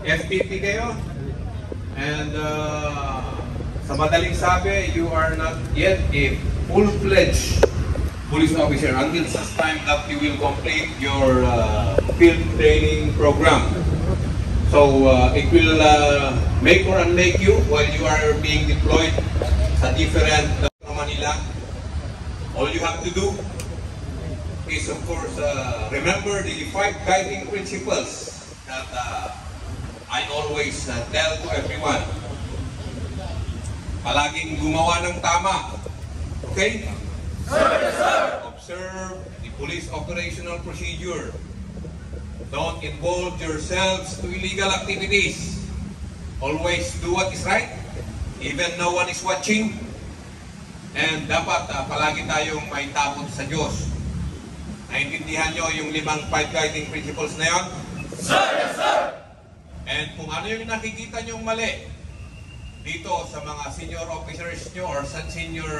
FPP kayo. And sa madaling sabi, you are not yet a full-fledged police officer until such time that you will complete your field training program. So it will make or unmake you while you are being deployed sa different Manila. All you have to do is, of course, remember the 5 guiding principles that I always tell to everyone. Palaging gumawa ng tama. Okay? Sir, yes, sir. Observe the police operational procedure. Don't involve yourselves to illegal activities. Always do what is right, even no one is watching. And dapat palagi tayong may takot sa Diyos. Naintindihan nyo yung 5 guiding principles na yon? Sir, yes, sir. And kung ano yung nakikita nyong mali dito sa mga senior officers nyo or sa senior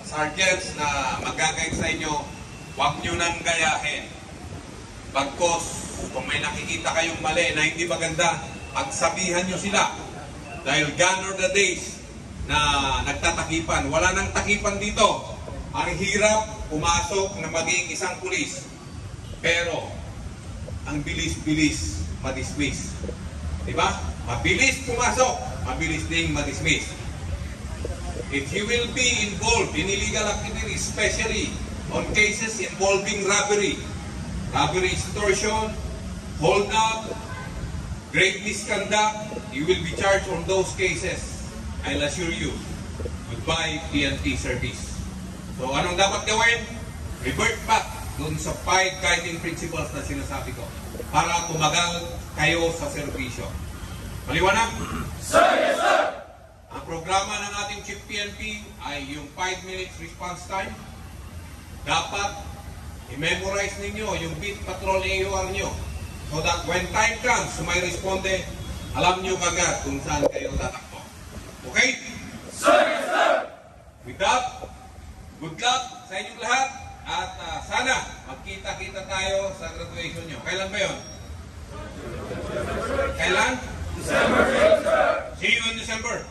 sergeants na mag-guide sa inyo, huwag nyo nang gayahin. Bagkos, kung may nakikita kayong mali na hindi maganda, pagsabihan nyo sila. Dahil gone are the days na nagtatakipan. Wala nang takipan dito. Ang hirap pumasok na maging isang pulis. Pero, ang bilis-bilis madismiss. Diba? Mabilis pumasok, mabilis ding madismiss. If you will be involved in illegal activities, especially on cases involving robbery, extortion, hold up, grave misconduct, you will be charged on those cases. I'll assure you, goodbye PNP service. So anong dapat gawin? Revert back dun sa 5 guiding principles na sinasabi ko para tumagal kayo sa serbisyo. Maliwanag? Sir, yes, sir. Ang programa ng ating Chief PNP ay yung 5 minutes response time. Dapat i-memorize ninyo yung beat patrol AOR nyo so that when time comes to may responde, alam nyo kagad kung saan kayo tatakbo. Okay? Sir, yes, sir. With that, good luck sa inyong lahat at sana magkita-kita tayo sa graduation nyo. Kailan ba yun? Kailan? December 8, sir. See you in December.